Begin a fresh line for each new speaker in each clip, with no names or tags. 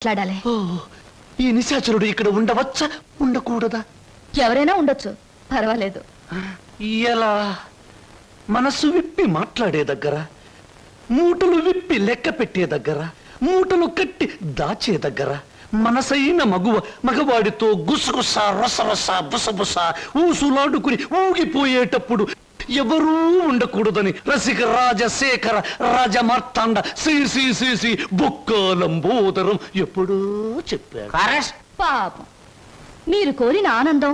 మాట్లాడాలి.
ఈ నిశాచరుడు ఇక్కడ ఉండవచ్చా ఉండకూడదా?
ఎవరైనా ఉండొచ్చు, పర్వాలేదు.
ఎలా? మనసు విప్పి మాట్లాడే దగ్గర, మూటలు విప్పి లెక్క పెట్టే దగ్గర, మూటలు కట్టి దాచే దగ్గర, మనసైన మగవాడితో గుసగుస రసరస బుసబుస ఊసులాడుకుని ఊగిపోయేటప్పుడు ఎవరూ ఉండకూడదని రసిక రాజశేఖర రాజమార్తాండ శ్రీ బొక్కలంబోదరం ఎప్పుడూ చెప్పాడు.
పాపం, మీరు కోరిన ఆనందం,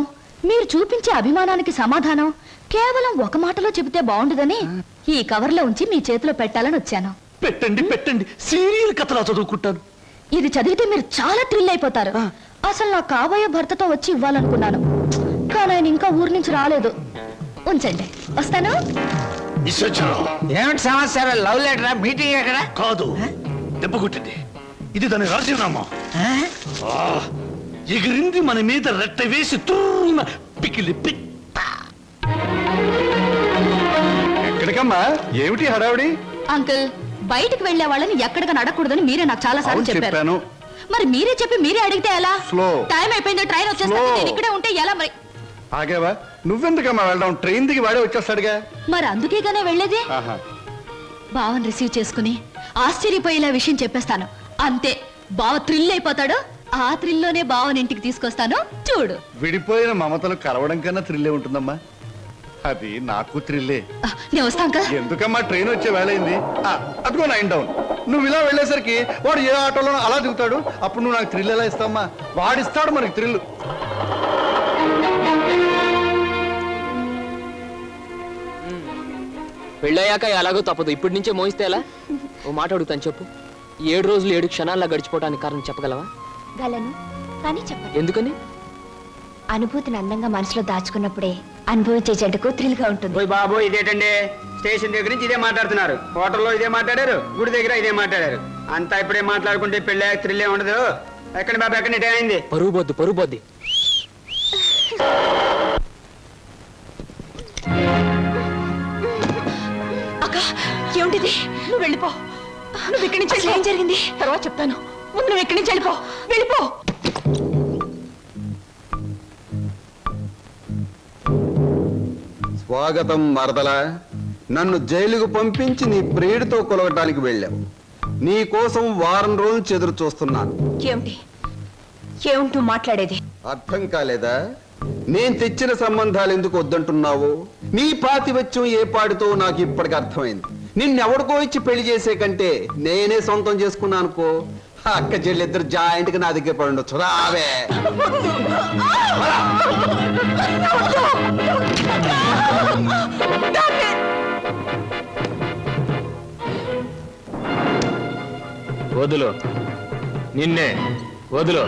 మీరు చూపించే అభిమానానికి సమాధానం కేవలం ఒక మాటలో చెబితే బాగుండదని ఈ కవర్లో ఉంచి మీ చేతిలో పెట్టాలని వచ్చాను.
పెట్టండి పెట్టండి, సీరియల్ కథలా చదువుకుంటాను.
ఇది చదివితే మీరు చాలా థ్రిల్ అయిపోతారు. అసలు నా కాబోయే భర్తతో వచ్చి ఇవ్వాలనుకున్నాను, కానీ ఆయన ఇంకా ఊరి నుంచి రాలేదు. ఉంచండి, వస్తాను.
ఏమిటి సమాచారం? లవ్ లెటర్ మీటింగ్ ఎక్కడ?
కాదు, దెబ్బ కొట్టింది. ఇది దాని రాజీనామా. ఎగిరింది మన మీద రెట్ట వేసి తూన పికిలి పిట్ట.
ఎక్కడికమ్మా? ఏమిటి హడావిడి?
అంకుల్, బయటికి వెళ్లే వాళ్ళని ఎక్కడికి నడకూడదని మీరే నాకు చాలా సార్లు చెప్పారు. మరి మీరే చెప్పి మీరే అడిగితే ఎలా? టైం అయిపోయింది, ట్రైన్ వచ్చేస్తుంది, నేను ఇక్కడే ఉంటే ఎలా? మరి
ఆగేవా? నువ్వెందుకమ్మా వెళ్ళడం? ట్రైన్ దిగి వాడే వచ్చేస్తాడుగా.
మరి అందుకేగానే వెళ్ళేది. బావని రిసీవ్ చేసుకుని ఆశ్చర్యపోయేలా విషయం చెప్పేస్తాను, అంతే. బావ థ్రిల్ అయిపోతాడు. ఆ థ్రిల్లోనే బావని ఇంటికి తీసుకొస్తాను, చూడు.
విడిపోయిన మమతలు కలవడం కన్నా థ్రిల్లే ఉంటుందమ్మా. అది నాకు థ్రిల్లే.
నేను వస్తా అంకుల్.
ఎందుకమ్మా, ట్రైన్ వచ్చే వేళయింది. అదిగో 9 డౌన్. నువ్వు ఇలా వెళ్ళేసరికి వాడు ఏ ఆటోలో అలా దిగుతాడు. అప్పుడు నువ్వు నాకు థ్రిల్ ఎలా ఇస్తావమ్మా? వాడిస్తాడు మనకి థ్రిల్.
పెళ్ళయ్యాక ఎలాగో తప్పదు, ఇప్పటి నుంచే మోయిస్తే ఎలా? ఓ మాట అడుగుతాను, చెప్పు. 7 రోజులు 7 క్షణాల్లో గడిచిపోవడానికి కారణం చెప్పగలవా?
గలను, కానీ చెప్పండి.
ఎందుకని?
అనుభూతిని అందంగా మనసులో దాచుకున్నప్పుడే అనుభవించే జంటకు థ్రిల్ గా ఉంటుంది.
బాబు ఇదేటండి, స్టేషన్ దగ్గర నుంచి ఇదే మాట్లాడుతున్నారు, హోటల్లో ఇదే మాట్లాడారు, గుడి దగ్గర ఇదే మాట్లాడారు. అంతా ఇప్పుడే మాట్లాడుకుంటే పెళ్ళి థ్రిల్లే ఉండదు. ఎక్కడ బాబు, ఎక్కడ టైం అయింది?
పరువు బొద్దు.
అక్క, ఏమిటిది? నువ్వు వెళ్ళిపో. నువ్వు ఇక్కడి నుంచి ఏం జరిగింది తర్వాత చెప్తాను. ముందు నువ్వు ఇక్కడి నుంచి వెళ్ళిపో.
స్వాగతం మరదల. నన్ను జైలుకు పంపించి నీ ప్రియుడితో కొలవటానికి వెళ్ళావు. నీ కోసం వారం రోజులు ఎదురు చూస్తున్నాను.
ఏమిటి మాట్లాడేది?
అర్థం కాలేదా? నేను తెచ్చిన సంబంధాలు ఎందుకు వద్దంటున్నావు? నీ పాతివత్యం ఏ పాడితో నాకు ఇప్పటికి అర్థమైంది. నిన్నెవడికో ఇచ్చి పెళ్లి చేసే కంటే నేనే సొంతం చేసుకున్నా అనుకో, అక్క చెల్లిద్దరు జాయింట్ గా నా దగ్గర పడి ఉండొచ్చు. రావే.
వదులు, నిన్నే వదులు.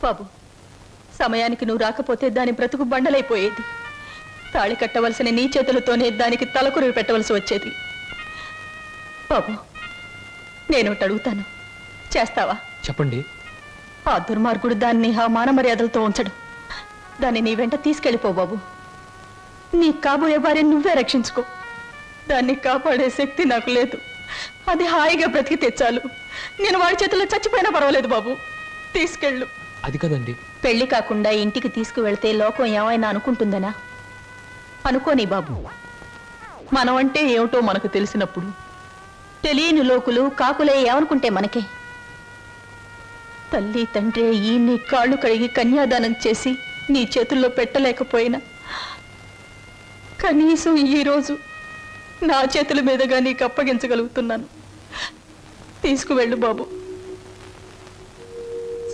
బాబు, సమయానికి నువ్వు రాకపోతే దాని బ్రతుకు బండలైపోయేది. తాళి కట్టవలసిన నీ చేతులతోనే దానికి తలకురువి పెట్టవలసి వచ్చేది. బాబు, నేను అడుగుతాను, చేస్తావా?
చెప్పండి.
ఆ దుర్మార్గుడు దాన్ని ఆ మాన మర్యాదలతో ఉంచడు. దాన్ని నీ వెంట తీసుకెళ్ళిపో బాబు. నీ కాబోయే భార్య నువ్వే రక్షించుకో. దాన్ని కాపాడే శక్తి నాకు లేదు. అది హాయిగా బ్రతికితే చాలు. నేను వాడి చేతుల్లో చచ్చిపోయినా పర్వాలేదు బాబు, తీసుకెళ్ళు.
అది కదండి.
పెళ్లి కాకుండా ఇంటికి తీసుకువెళ్తే లోకం ఏమైనా అనుకుంటుందనా? అనుకోని బాబు. మనం అంటే ఏమిటో మనకు తెలిసినప్పుడు తెలియని లోకులు కాకులే ఏమనుకుంటే మనకే? తల్లి తండ్రి ఈ నీ కాళ్ళు కడిగి కన్యాదానం చేసి నీ చేతుల్లో పెట్టలేకపోయినా కనీసం ఈరోజు నా చేతుల మీదుగా నీకు అప్పగించగలుగుతున్నాను. తీసుకువెళ్ళు బాబు.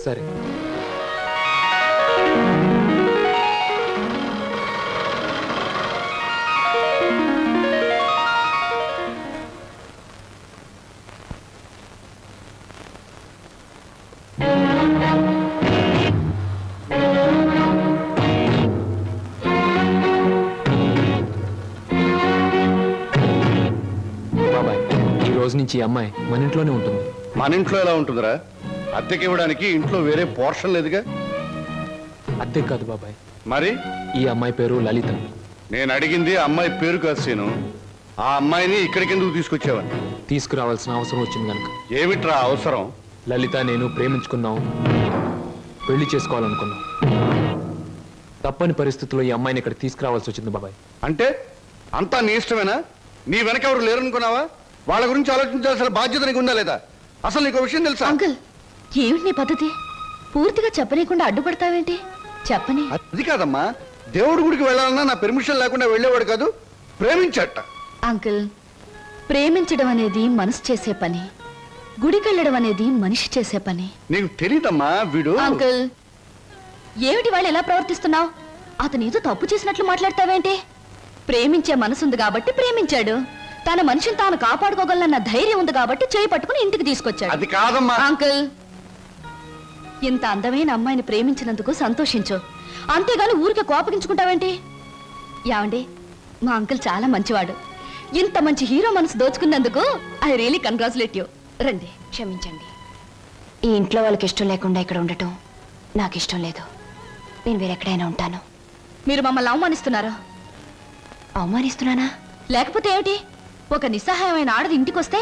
సరే. నుంచి ఈ అమ్మాయి మన ఇంట్లోనే ఉంటుంది.
మన ఇంట్లో ఎలా ఉంటుందిరా? అద్దెకి ఇవ్వడానికి ఇంట్లో వేరే పోర్షన్ లేదుగా.
అద్దె కాదు బాబాయ్,
మరి
ఈ అమ్మాయి పేరు లలిత.
నేను అడిగింది అమ్మాయి పేరు కాదు సీను. ఆ అమ్మాయిని ఇక్కడికి ఎందుకు తీసుకొచ్చావని.
తీసుకురావాల్సిన అవసరం వచ్చింది కనుక.
ఏమిట్రా అవసరం?
లలిత నేను ప్రేమించుకున్నాం, పెళ్లి చేసుకోవాలనుకున్నాం. తప్పని పరిస్థితుల్లో ఈ అమ్మాయిని ఇక్కడ తీసుకురావాల్సి వచ్చింది బాబాయ్.
అంటే అంతా నీ ఇష్టమేనా? నీ వెనక ఎవరు లేరనుకున్నావా? వాళ్ళ గురించి ఆలోచించాల్సిన బాధ్యత నీకు ఉందా లేదా? అసలు నీకు విషయం తెలుసా?
అంకుల్, ఏమిటి నీ పద్ధతి? పూర్తిగా చెప్పనీయకుండా అడ్డుపడతావేంటి? చెప్పని.
అది కాదమ్మా, దేవుడి గుడికి వెళ్ళాలన్నా నా పెర్మిషన్ లేకుండా వెళ్ళేవాడు కాదు, ప్రేమించట.
అంకుల్, ప్రేమించడం అనేది మనసు చేసే పని, గుడికెళ్ళడం అనేది మనిషి చేసే పని.
నీకు తెలీదమ్మా వీడు.
అంకుల్, ఏమిటి వాళ్ళు ఎలా ప్రవర్తిస్తున్నావు? అతను ఏదో తప్పు చేసినట్లు మాట్లాడతావేంటి? ప్రేమించే మనసుంది కాబట్టి ప్రేమించాడు. తన మనిషిని తాను కాపాడుకోగలన్న ధైర్యం ఉంది కాబట్టి చేయి పట్టుకుని ఇంటికి తీసుకొచ్చాడు.
అది కాదమ్మా.
అంకుల్, ఇంత అందమైన అమ్మాయిని ప్రేమించినందుకు సంతోషించు, అంతేగాని ఊరికే కోపగించుకుంటావేంటి? యావండి, మా అంకుల్ చాలా మంచివాడు. ఇంత మంచి హీరో మనసు దోచుకున్నందుకు ఐ రియలీ కంగ్రాచులేట్ యూ. రండి.
క్షమించండి, ఈ ఇంట్లో వాళ్ళకి ఇష్టం లేకుండా ఇక్కడ ఉండటం నాకు ఇష్టం లేదు. నేను వేరెక్కడైనా ఉంటాను.
మీరు మమ్మల్ని అవమానిస్తున్నారా?
అవమానిస్తున్నానా?
లేకపోతే ఏమిటి? ఒక నిస్సహాయమైన ఆడది ఇంటికొస్తే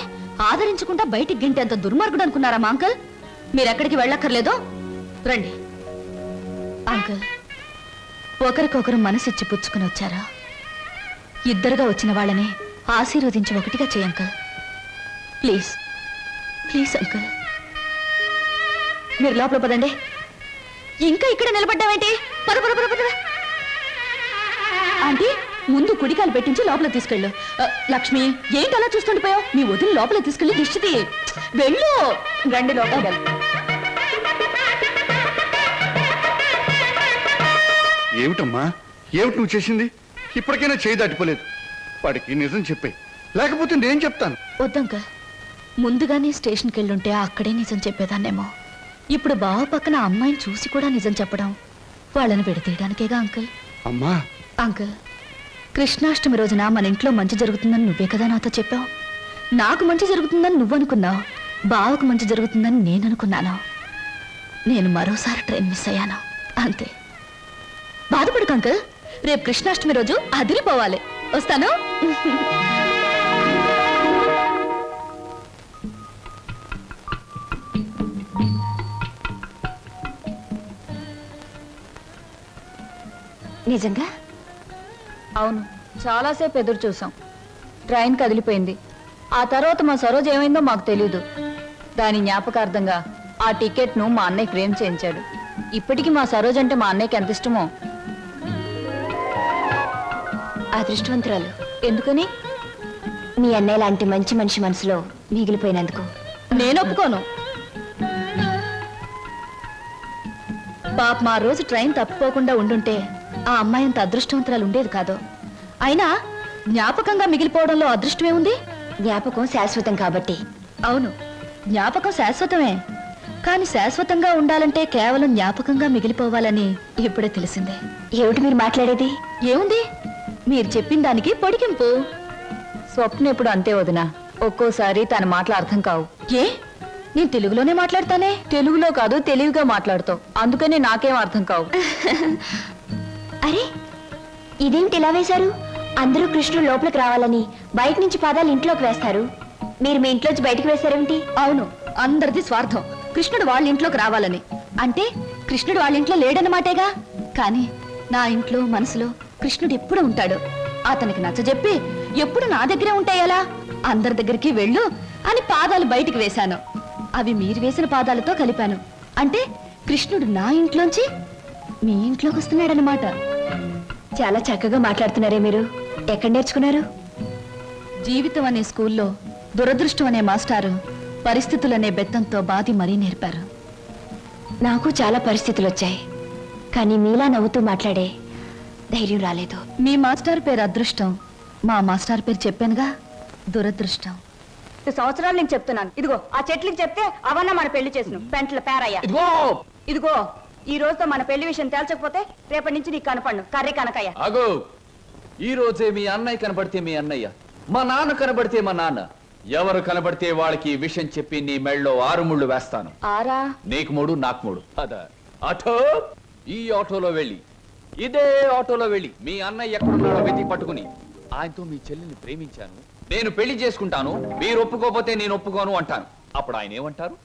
ఆదరించకుండా బయటికి గంటేంత దుర్మార్గుడు అనుకున్నారా మా అంకుల్? మీరెక్కడికి వెళ్ళక్కర్లేదో రండి. అంకుల్, ఒకరికొకరు మనసిచ్చి పుచ్చుకుని వచ్చారా? ఇద్దరుగా వచ్చిన వాళ్ళని ఆశీర్వదించి ఒకటిగా చేయ అంకుల్. ప్లీజ్ ప్లీజ్ అంకుల్, మీరు లోపల పదండి. ఇంకా ఇక్కడ నిలబడ్డావేంటి? పద పద పద పద. ఆంటీ, ముందు కుడికాలు పెట్టించి లోపల తీసుకెళ్ళు. లక్ష్మి, ఏంటి అలా చూస్తుండిపోయావు? మీ వదిలి లోపల తీసుకెళ్ళి దిష్టి వెళ్ళు. రండి లోపల.
ఏమిటమ్మా, ఏమిటి నువ్వు చేసింది? ఇప్పటికైనా చేయి దాటిపోలేదు. వాడికి నిజం చెప్పే, లేకపోతే నేను చెప్తాను.
వద్దంక, ముందుగానే స్టేషన్కి వెళ్ళుంటే అక్కడే నిజం చెప్పేదాన్నేమో. ఇప్పుడు బావ పక్కన అమ్మాయిని చూసి కూడా నిజం చెప్పడం వాళ్ళని విడతీయడానికేగా అంకుల్.
అమ్మా.
అంకుల్, కృష్ణాష్టమి రోజున మన ఇంట్లో మంచి జరుగుతుందని నువ్వే కదా నాతో చెప్పావు. నాకు మంచి జరుగుతుందని నువ్వు అనుకున్నావు, బావకు మంచి జరుగుతుందని నేను అనుకున్నాను. నేను మరోసారి ట్రైన్ మిస్ అయ్యాను, అంతే. బాధపడకు అంకుల్, రేపు కృష్ణాష్టమి రోజు అదిరిపోవాలి. వస్తాను.
నిజంగా?
అవును, చాలాసేపు ఎదురు చూసాం. ట్రైన్ కదిలిపోయింది. ఆ తర్వాత మా సరోజ్ ఏమైందో మాకు తెలీదు. దాని జ్ఞాపకార్థంగా ఆ టికెట్ను మా అన్నయ్య ఫ్రేమ్ చేయించాడు. ఇప్పటికీ మా సరోజ్ అంటే మా అన్నయ్యకి ఎంత ఇష్టమో.
అదృష్టవంతురాలు.
ఎందుకని?
మీ అన్నయ్య లాంటి మంచి మనిషి మనసులో మిగిలిపోయినందుకు.
నేను ఒప్పుకోను. పాప మా రోజు ట్రైన్ తప్పిపోకుండా ఉండుంటే ఆ అమ్మాయి అంత అదృష్టవంతురాలు ఉండేది కాదు. అయినా జ్ఞాపకంగా మిగిలిపోవడంలో అదృష్టమే ఉంది.
జ్ఞాపకం శాశ్వతం కాబట్టి.
అవును, జ్ఞాపకం శాశ్వతమే. కానీ శాశ్వతంగా ఉండాలంటే కేవలం జ్ఞాపకంగా మిగిలిపోవాలని ఇప్పుడే తెలిసిందే.
ఏమిటి మీరు మాట్లాడేది?
ఏముంది, మీరు చెప్పిన దానికి పొడిగింపు. స్వప్న ఎప్పుడు అంతే వదినా, ఒక్కోసారి తన మాటలు అర్థం కావు. ఏ, నేను తెలుగులోనే మాట్లాడతానే. తెలుగులో కాదు, తెలివిగా మాట్లాడుతావు, అందుకనే నాకేం అర్థం కావు.
అరే, ఇదేమిటి ఇలా వేశారు? అందరూ కృష్ణుడు లోపలికి రావాలని బయట నుంచి పాదాలు ఇంట్లోకి వేస్తారు. మీరు మీ ఇంట్లోంచి బయటికి వేశారేమిటి?
అవును, అందరిది స్వార్థం. కృష్ణుడు వాళ్ళ ఇంట్లోకి రావాలని. అంటే కృష్ణుడు వాళ్ళ ఇంట్లో లేడన్నమాటేగా. కానీ నా ఇంట్లో మనసులో కృష్ణుడు ఎప్పుడు ఉంటాడు. అతనికి నచ్చజెప్పి ఎప్పుడు నా దగ్గరే ఉంటాయలా? అందరి దగ్గరికి వెళ్ళు అని పాదాలు బయటికి వేశాను. అవి మీరు వేసిన పాదాలతో కలిపాను. అంటే కృష్ణుడు నా ఇంట్లోంచి మీ ఇంట్లోకి వస్తున్నాడనమాట.
చాలా చక్కగా మాట్లాడుతున్నారే మీరు. ఎక్కడ నేర్చుకున్నారు?
జీవితం అనే స్కూల్లో దురదృష్టం అనే మాస్టారు పరిస్థితులనే బెత్తంతో బాధి మరీ నేర్పారు.
నాకు చాలా పరిస్థితులు వచ్చాయి, కానీ మీలా నవ్వుతూ మాట్లాడే ధైర్యం రాలేదు.
మీ మాస్టర్ పేరు అదృష్టం, మా మాస్టర్ పేరు చెప్పానుగా దురదృష్టం.
సంవత్సరాలు నేను చెప్తున్నాను. ఇదిగో ఆ చెట్లకి చెప్తే అవన్న మన పెళ్లి చేసిన పెంట్ల పేరయ్యా. ఇదిగో ఈ రోజుతో మన పెళ్లి విషయం తేల్చకపోతే రేపటి నుంచి నీకు కనపడను కర్రీ కనకయ్య.
అగో, ఈ రోజే మీ అన్నయ్య కనబడితే మీ అన్నయ్య, మా నాన్న కనబడితే మా నాన్న, ఎవరు కనబడితే వాళ్ళకి ఈ విషయం చెప్పి నీ మెళ్ళలో 6 ముళ్ళు వేస్తాను.
ఆరా?
నీకు 3, నాకు 3. అదా ఆటో, ఈ ఆటోలో వెళ్ళి ఇదే ఆటోలో వెళ్ళి మీ అన్నయ్య ఎక్కడున్నాడో వెతికి పట్టుకుని ఆయనతో మీ చెల్లిని ప్రేమించాను, నేను పెళ్లి చేసుకుంటాను, మీరు ఒప్పుకోకపోతే నేను ఒప్పుకోను అంటాను. అప్పుడు ఆయన ఏమంటారు?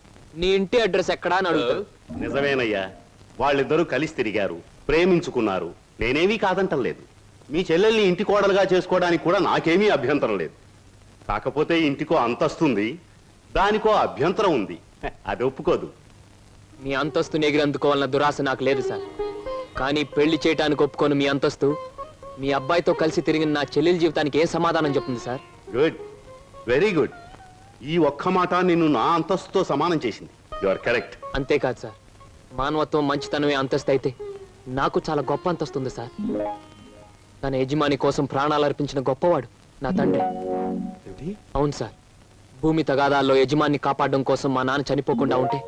నీ ఇంటి అడ్రస్ ఎక్కడా అని అడుగుతారు.
నిజమేనయ్యా, వాళ్ళిద్దరూ కలిసి తిరిగారు, ప్రేమించుకున్నారు. నేనేమీ కాదంటలేదు. మీ చెల్లెల్ని ఇంటి కోడలుగా చేసుకోవడానికి కూడా నాకేమీ అభ్యంతరం లేదు. కాకపోతే ఇంటికో అంతస్తుంది, దానికో అభ్యంతరం ఉంది. అది ఒప్పుకోదు.
మీ అంతస్తుని ఎగిరందుకోవాలన్న దురాశ నాకు లేదు సార్. కానీ పెళ్లి చేయటానికి ఒప్పుకోను మీ అంతస్తు మీ అబ్బాయితో కలిసి తిరిగిన నా చెల్లెల జీవితానికి ఏ సమాధానం చెప్తుంది సార్?
Good, very good. ఈ ఒక్క మాట నిన్ను నా అంతస్తుతో సమానం చేసింది. You are correct.
అంతేకాదు సార్, మానవత్వం మంచితనమే అంతస్తు అయితే నాకు చాలా గొప్ప అంతస్తు ఉంది సార్. తన యజమాని కోసం ప్రాణాలు అర్పించిన గొప్పవాడు నా తండ్రి. అవును సార్, భూమి తగాదాల్లో యజమాన్ని కాపాడడం కోసం మా నాన్న చనిపోకుండా ఉంటే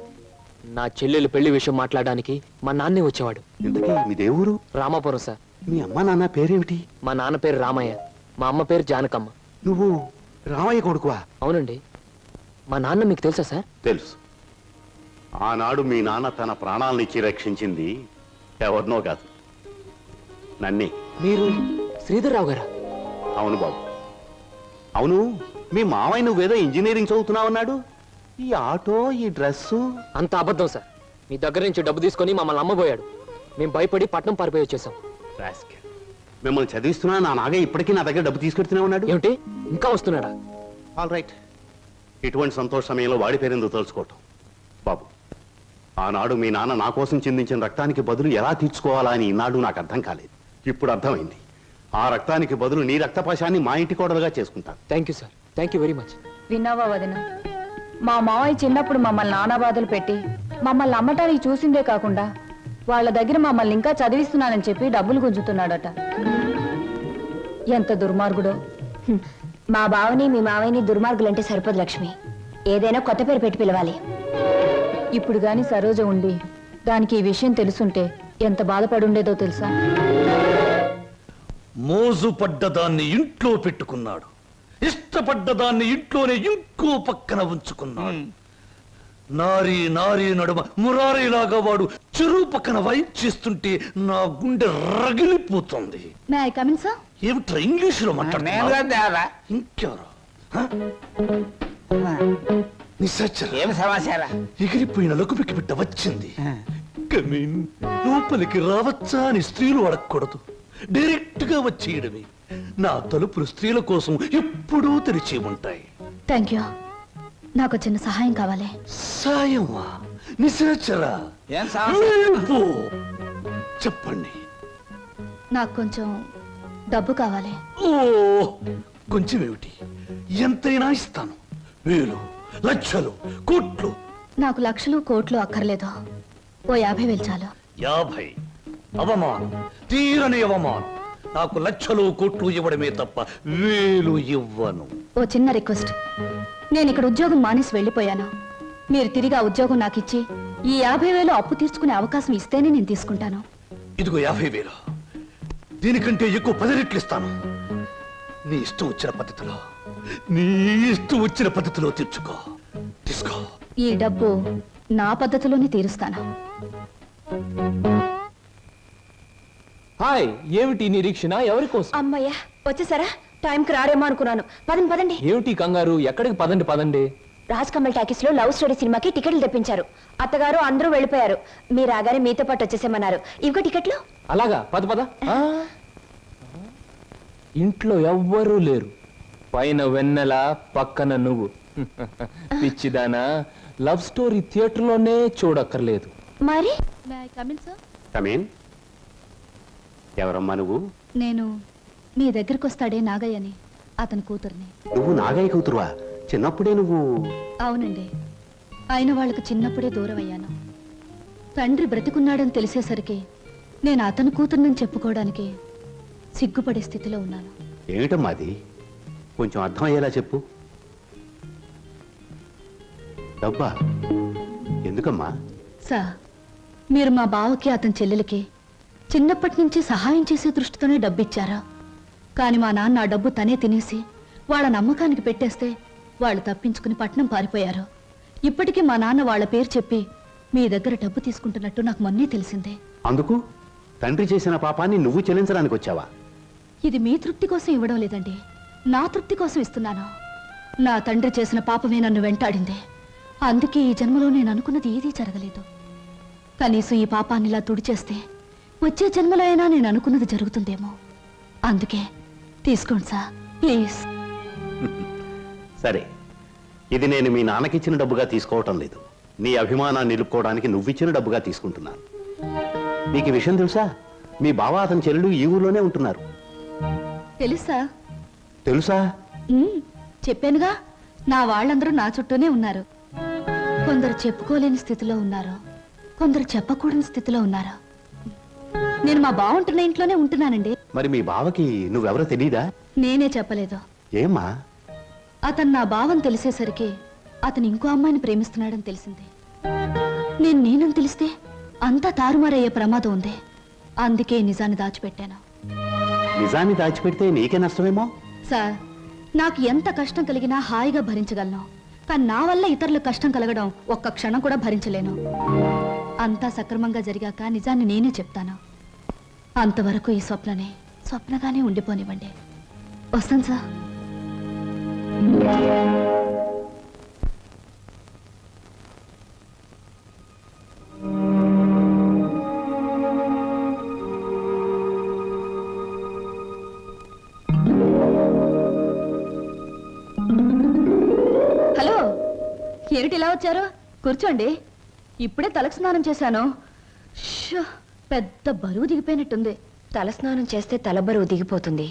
నా చెల్లెలు పెళ్లి విషయం మాట్లాడడానికి మా నాన్నే వచ్చేవాడు.
ఇంతకీ మీ దేవురు?
రామాపురం సార్.
మీ అమ్మ నాన్న పేరేమిటి?
మా నాన్న పేరు రామయ్య, మా అమ్మ పేరు జానకమ్మ.
నువ్వు రామయ్య కొడుకువా?
అవునండి. మా నాన్న మీకు తెలుసా సార్?
తెలుసు. ఆనాడు మీ నాన్న తన ప్రాణాలనిచ్చి రక్షించింది ఎవరినో కాదు, నన్నే.
మీరు శ్రీధర్రావు గారా?
అవును బాబు. అవును, మీ మావయ్య నువ్వేదో ఇంజనీరింగ్ చదువుతున్నావన్నాడు. ఈ ఆటో, ఈ డ్రెస్సు
అంత అబద్ధం సార్. మీ దగ్గర నుంచి డబ్బు తీసుకొని మమ్మల్ని అమ్మబోయాడు. మేము భయపడి పట్నం పారిపోయి వచ్చేసాం.
మిమ్మల్ని చదివిస్తున్నా నా నాగయ్య ఇప్పటికీ నా దగ్గర డబ్బు తీసుకెడుతూనే ఉన్నాడు.
ఏమిటి, ఇంకా వస్తున్నాడా?
All right. ఇటువంటి సంతోష సమయంలో వాడి పేరెందుకు తలుచుకోవటం బాబు. ఆనాడు మీ నాన్న నా కోసం చిందించిన రక్తానికి బదులు ఎలా తీర్చుకోవాలా అని ఈనాడు నాకు అర్థం కాలేదు. ఇప్పుడు అర్థమైంది. ఆ రక్తానికి బదులు నీ రక్తపాశాన్ని మా ఇంటి కోడలుగా చేసుకుంటాను.
Thank you sir, thank you very much.
విన్నావా వదిన? మా మావయ్య చిన్నప్పుడు మమ్మల్ని నానా బాధలు పెట్టి మమ్మల్ని అమ్మటానికి చూసిందే కాకుండా వాళ్ళ దగ్గర మమ్మల్ని ఇంకా చదివిస్తున్నానని చెప్పి డబ్బులు గుంజుతున్నాడట. ఎంత దుర్మార్గుడో.
మా బావని మీ మావయ్యని దుర్మార్గులంటే సరిపోదు లక్ష్మి. ఏదైనా కొత్త పేరు పెట్టి పిలవాలి.
ఇప్పుడు గాని సరోజ ఉండి దానికి ఈ విషయం తెలుసుంటే ఎంత బాధపడుండేదో తెలుసా?
మోజు పడ్డదాన్ని ఇంట్లో పెట్టుకున్నాడు, ఇష్టపడ్డదాన్ని ఇంట్లోనే ఇంకో పక్కన ఉంచుకున్నాడు. నారీ నారీ నడుమ మురారీలాగా వాడు చెరువు పక్కన వైప్ చేస్తుంటే నా గుండె రగిలిపోతుంది. ఏమిట్రా ఇంగ్లీషులో మాట్లాడుతున్నా? ఇంకెవరు?
ఏం సమాచారం?
ఎగిరిపోయిన లకుపికి బిడ్డ వచ్చింది. కమీన్, లోపలికి రావచ్చా అని స్త్రీలు అడగకూడదు, డైరెక్ట్ గా వచ్చేయడమే. నా తలుపులు స్త్రీల కోసం ఎప్పుడూ తెరిచి ఉంటాయి.
Thank you. నాకు చిన్న సహాయం కావాలి.
సాయమా? నిశాచరా, చెప్పండి.
నాకు కొంచెం డబ్బు కావాలి.
ఓ, కొంచెం ఏమిటి, ఎంతైనా ఇస్తాను. 1000, లక్షలు, కోట్లు.
నాకు లక్షలు కోట్లు అక్కర్లేదు. ఓ 50,000 చాలు.
50? అవమానం, తీరని అవమానం. నాకు లక్షలు కోట్లు ఇవ్వడమే తప్ప 1000 ఇవ్వను.
ఓ చిన్న రిక్వెస్ట్. నేను ఇక్కడ ఉద్యోగం మానేసి వెళ్ళిపోయాను. మీరు తిరిగి ఆ ఉద్యోగం నాకు ఇచ్చి ఈ 50,000 అప్పు తీర్చుకునే అవకాశం ఇస్తేనే నేను తీసుకుంటాను.
ఇదిగో 50,000. దీనికంటే ఎక్కువ 10 రెట్లు ఇస్తాను. నీ ఇష్టం వచ్చిన పద్ధతిలో, నీ ఇష్టం వచ్చిన పద్ధతిలో తీర్చుకో. తీసుకో.
ఈ డబ్బు నా పద్ధతిలోనే తీరుస్తాను.
హాయ్, ఏమిటి నిరీక్షణ? ఎవరి కోసం?
అమ్మయ్యా, వచ్చేసారా? టైంకి రారేమో అనుకున్నాను. పదండి పదండి.
ఏమిటి కంగారు? ఎక్కడికి? పదండి పదండి.
రాజ్ కమల్ టాకీస్ లో లవ్ స్టోరీ సినిమాకి టికెట్లు తెప్పించారు. అత్తగారు అందరూ వెళ్ళిపోయారు. మీరు రాగానే మీతో పాటు వచ్చేసేమన్నారు. ఇవిగో టికెట్లు.
అలాగా, పద పద. ఇంట్లో ఎవ్వరూ లేరు. పైన వెన్నెల, పక్కన నువ్వు. పిచ్చిదానా, లవ్ స్టోరీ థియేటర్ లోనే చూడక్కర్లేదు.
మరి
కమేన్. ఎవరమ్మా నువ్వు?
నేను మీ దగ్గరికి వస్తాడే నాగయ్యని, అతని కూతుర్ని.
నువ్వు నాగయ్య కూతురువా? చిన్నప్పుడే నువ్వు?
అవునండి. అయిన వాళ్ళకు చిన్నప్పుడే దూరం అయ్యాను. తండ్రి బ్రతికున్నాడని తెలిసేసరికి నేను అతని కూతుర్నని చెప్పుకోవడానికి సిగ్గుపడే స్థితిలో ఉన్నాను.
ఏమిటమ్మా అది? కొంచెం అర్థమయ్యేలా చెప్పు. డబ్బా? ఎందుకమ్మా?
సార్, మీరు మా బావకి అతని చెల్లెలకి చిన్నప్పటి నుంచి సహాయం చేసే దృష్టితోనే డబ్బిచ్చారా? కానీ మా నాన్న ఆ డబ్బు తనే తినేసి వాళ్ళ నమ్మకానికి పెట్టేస్తే వాళ్ళు తప్పించుకుని పట్నం పారిపోయారు. ఇప్పటికీ మా నాన్న వాళ్ళ పేరు చెప్పి మీ దగ్గర డబ్బు తీసుకుంటున్నట్టు నాకు మొన్నే తెలిసిందే.
అందుకు తండ్రి చేసిన పాపాన్ని నువ్వు చెల్లించడానికి వచ్చావా?
ఇది మీ తృప్తి కోసం ఇవ్వడం లేదండి, నా తృప్తి కోసం ఇస్తున్నాను. నా తండ్రి చేసిన పాపమే నన్ను వెంటాడింది. అందుకే ఈ జన్మలో నేను అనుకున్నది ఏదీ జరగలేదు. కనీసం ఈ పాపాన్ని ఇలా తుడిచేస్తే వచ్చే జన్మలో అయినా నేను అనుకున్నది జరుగుతుందేమో. అందుకే తీసుకోండి సార్, ప్లీజ్.
సరే, ఇది నేను మీ నాన్నకిచ్చిన డబ్బుగా తీసుకోవటం లేదు. నీ అభిమానాన్ని నిలుపుకోవడానికి నువ్విచ్చిన డబ్బుగా తీసుకుంటున్నాను. నీకు ఈ విషయం తెలుసా? మీ బావ అతని చెల్లెలు ఈ ఊర్లోనే ఉంటున్నారు.
తెలుసా?
తెలుసా?
చెప్పానుగా, నా వాళ్ళందరూ నా చుట్టూనే ఉన్నారు. కొందరు చెప్పుకోలేని స్థితిలో ఉన్నారు, కొందరు చెప్పకూడని స్థితిలో ఉన్నారు. నేను మా బావ ఉంటున్న ఇంట్లోనే ఉంటున్నానండి.
మరి మీ బావకి నువ్వెవరో తెలీదా?
నేనే చెప్పలేదు.
ఏమ్మా?
అతను నా బావని తెలిసేసరికి అతను ఇంకో అమ్మాయిని ప్రేమిస్తున్నాడని తెలిసింది. నేనని తెలిస్తే అంతా తారుమారయ్యే ప్రమాదం ఉంది. అందుకే నిజాన్ని దాచిపెట్టాను.
నిజాన్ని దాచిపెడితే నీకే నష్టమేమో.
సార్, నాకు ఎంత కష్టం కలిగినా హాయిగా భరించగలను. కానీ నా వల్ల ఇతరులకు కష్టం కలగడం ఒక్క క్షణం కూడా భరించలేను. అంతా సక్రమంగా జరిగాక నిజాన్ని నేనే చెప్తాను. అంతవరకు ఈ స్వప్నగానే ఉండిపోనివ్వండి. వస్తాను సార్. హలో, ఏమిటి ఇలా వచ్చారు? కూర్చోండి. ఇప్పుడే తలకు స్నానం చేశాను. పెద్ద బరువు దిగిపోయినట్టుంది.
తలస్నానం చేస్తే తల బరువు దిగిపోతుంది,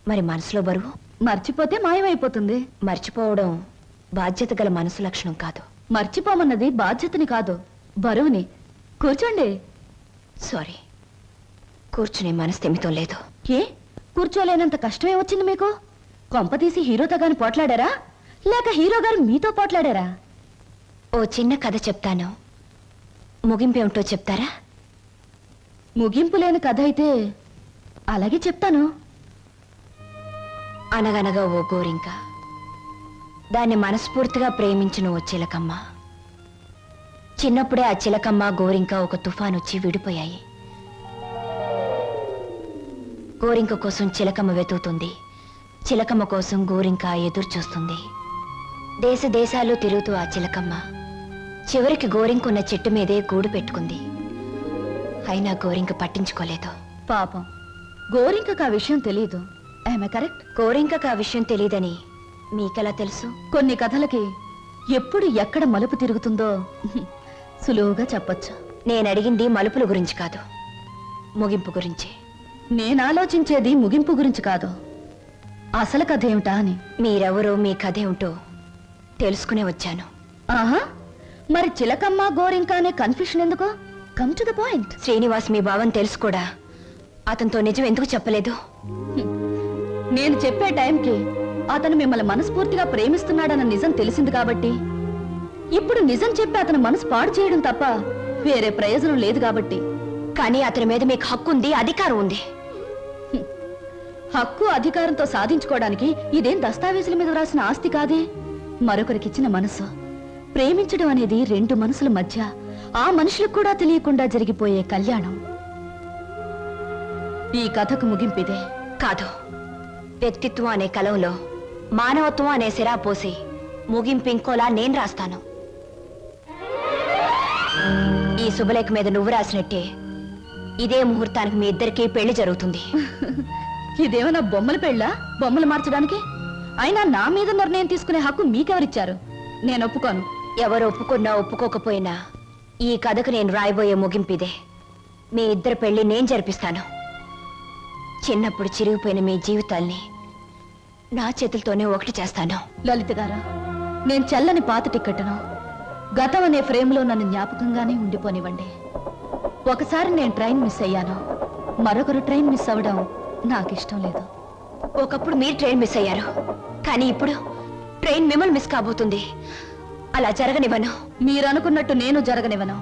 మరి మనసులో బరువు
మర్చిపోతే మాయమైపోతుంది.
మర్చిపోవడం బాధ్యత గల మనసు లక్షణం కాదు.
మర్చిపోమన్నది బాధ్యతని కాదు, బరువుని. కూర్చోండి.
సారీ, కూర్చునే మనస్థిమితం లేదు.
ఏ కూర్చోలేనంత కష్టమే వచ్చింది మీకు? కొంపతీసి హీరోతో గాని పోట్లాడారా, లేక హీరో గారు మీతో పోట్లాడారా?
ఓ చిన్న కథ చెప్తాను, ముగింపేమిటో చెప్తారా?
ముగింపు లేని కథ అయితే అలాగే చెప్తాను.
అనగనగా ఓ గోరింక, దాన్ని మనస్ఫూర్తిగా ప్రేమించిన ఓ చిలకమ్మ. చిన్నప్పుడే ఆ చిలకమ్మ గోరింక ఒక తుఫాన్ వచ్చి విడిపోయాయి. గోరింక కోసం చిలకమ్మ వెతుకుతుంది, చిలకమ్మ కోసం గోరింక ఎదురు చూస్తుంది. దేశ దేశాలు తిరుగుతూ ఆ చిలకమ్మ చివరికి గోరింకున్న చెట్టు మీదే గూడు పెట్టుకుంది. అయినా గోరింక పట్టించుకోలేదు.
పాపం, గోరింకకు ఆ విషయం తెలియదు. ఆమె కరెక్ట్.
గోరింకకు ఆ విషయం తెలియదని మీకెలా తెలుసు?
కొన్ని కథలకి ఎప్పుడు ఎక్కడ మలుపు తిరుగుతుందో సులువుగా చెప్పొచ్చు.
నేను అడిగింది మలుపుల గురించి కాదు, ముగింపు గురించి.
నేను ఆలోచించేది ముగింపు గురించి కాదు, అసలు కథ ఏమిటా అని.
మీరెవరో, మీ కథ ఏమిటో తెలుసుకునే వచ్చాను.
ఆహా, మరి చిలకమ్మ గోరింక అనే కన్ఫ్యూషన్ ఎందుకు? Come to the point.
Srinivas మీ భావం తెలుసు కూడా అతనితో నిజం ఎందుకు చెప్పలేదు?
నేను చెప్పే టైంకి అతను మిమ్మల్ని మనస్ఫూర్తిగా ప్రేమిస్తున్నాడన్న నిజం తెలిసింది కాబట్టి, ఇప్పుడు నిజం చెప్పి అతని మనసు పాడు చేయడం తప్ప వేరే ప్రయోజనం లేదు కాబట్టి.
కానీ అతని మీద మీకు హక్కు ఉంది, అధికారం ఉంది.
హక్కు అధికారంతో సాధించుకోవడానికి ఇదేం దస్తావేజుల మీద రాసిన ఆస్తి కాదే. మరొకరికిచ్చిన మనసు. ప్రేమించడం అనేది రెండు మనసుల మధ్య, ఆ మనుషులకు కూడా తెలియకుండా జరిగిపోయే కళ్యాణం. ఈ కథకు ముగింపిదే.
కాదు, వ్యక్తిత్వం అనే కలంలో మానవత్వం అనే సిరా పోసి ముగింపు ఇంకోలా నేను రాస్తాను. ఈ శుభలేఖ మీద నువ్వు రాసినట్టే ఇదే ముహూర్తానికి మీ ఇద్దరికీ పెళ్లి జరుగుతుంది.
ఇదేమన్నా బొమ్మల పెళ్ళా? బొమ్మలు మార్చడానికి? అయినా నా మీద నిర్ణయం తీసుకునే హక్కు మీకెవరిచ్చారు? నేను ఒప్పుకోను.
ఎవరు ఒప్పుకున్నా ఒప్పుకోకపోయినా ఈ కథకు నేను రాయబోయే ముగింపిదే. మీ ఇద్దరు పెళ్లి నేను జరిపిస్తాను. చిన్నప్పుడు చిరిగిపోయిన మీ జీవితాల్ని నా చేతులతోనే ఒకటి చేస్తాను.
లలిత గారా, నేను చెల్లని పాత టిక్కెట్ను గతం అనే ఫ్రేమ్లో నన్ను జ్ఞాపకంగానే ఉండిపోనివ్వండి. ఒకసారి నేను ట్రైన్ మిస్ అయ్యాను, మరొకరు ట్రైన్ మిస్ అవ్వడం నాకు ఇష్టం లేదు.
ఒకప్పుడు మీరు ట్రైన్ మిస్ అయ్యారు, కానీ ఇప్పుడు ట్రైన్ మిమ్మల్ని మిస్ కాబోతుంది. అలా జరగనివ్వను.
మీరు అనుకున్నట్టు నేను జరగనివ్వను.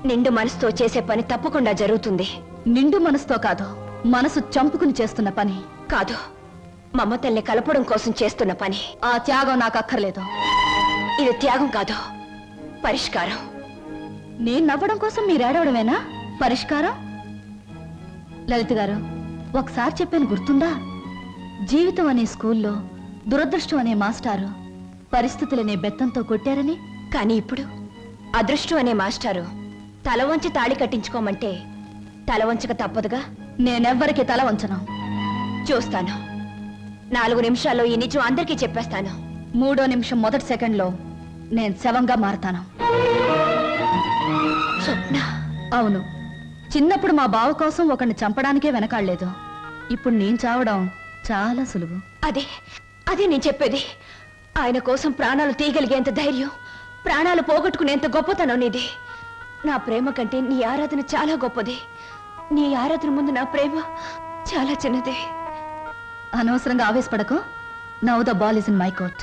నిండు మనసుతో చేసే పని తప్పకుండా జరుగుతుంది.
నిండు మనసుతో కాదు, మనసు చంపుకుని చేస్తున్న పని.
కాదు, మమతల్ని కలపడం కోసం చేస్తున్న పని.
ఆ త్యాగం నాకు అక్కర్లేదు.
ఇది త్యాగం కాదు, పరిష్కారం.
నేను నవ్వడం కోసం మీరు ఏడవడమేనా పరిష్కారం? లలిత గారు, ఒకసారి చెప్పాను గుర్తుందా? జీవితం అనే స్కూల్లో దురదృష్టం అనే మాస్టారు పరిస్థితులనే బెత్తంతో కొట్టారని.
కానీ ఇప్పుడు అదృష్టం అనే మాస్టారు తల వంచి తాళి కట్టించుకోమంటే తల వంచక తప్పదుగా.
నేనెవ్వరికి తల వంచను.
చూస్తాను. 4 నిమిషాల్లో ఈ నిజం అందరికీ చెప్పేస్తాను.
3వ నిమిషం మొదటి సెకండ్లో నేను శవంగా మారతాను.
స్వప్న.
అవును, చిన్నప్పుడు మా బావ కోసం ఒకరిని చంపడానికే వెనకాడలేదు. ఇప్పుడు నేను చావడం చాలా సులువు.
అదే నేను చెప్పేది. ఆయన కోసం ప్రాణాలు తీయగలిగేంత ధైర్యం, ప్రాణాలు పోగొట్టుకునేంత గొప్పతనం నీది. నా ప్రేమ కంటే నీ ఆరాధన చాలా గొప్పది. నీ ఆరాధన ముందు నా ప్రేమ చాలా చిన్నది.
అనవసరంగా ఆవేశపడకు. Now the ball is in my court.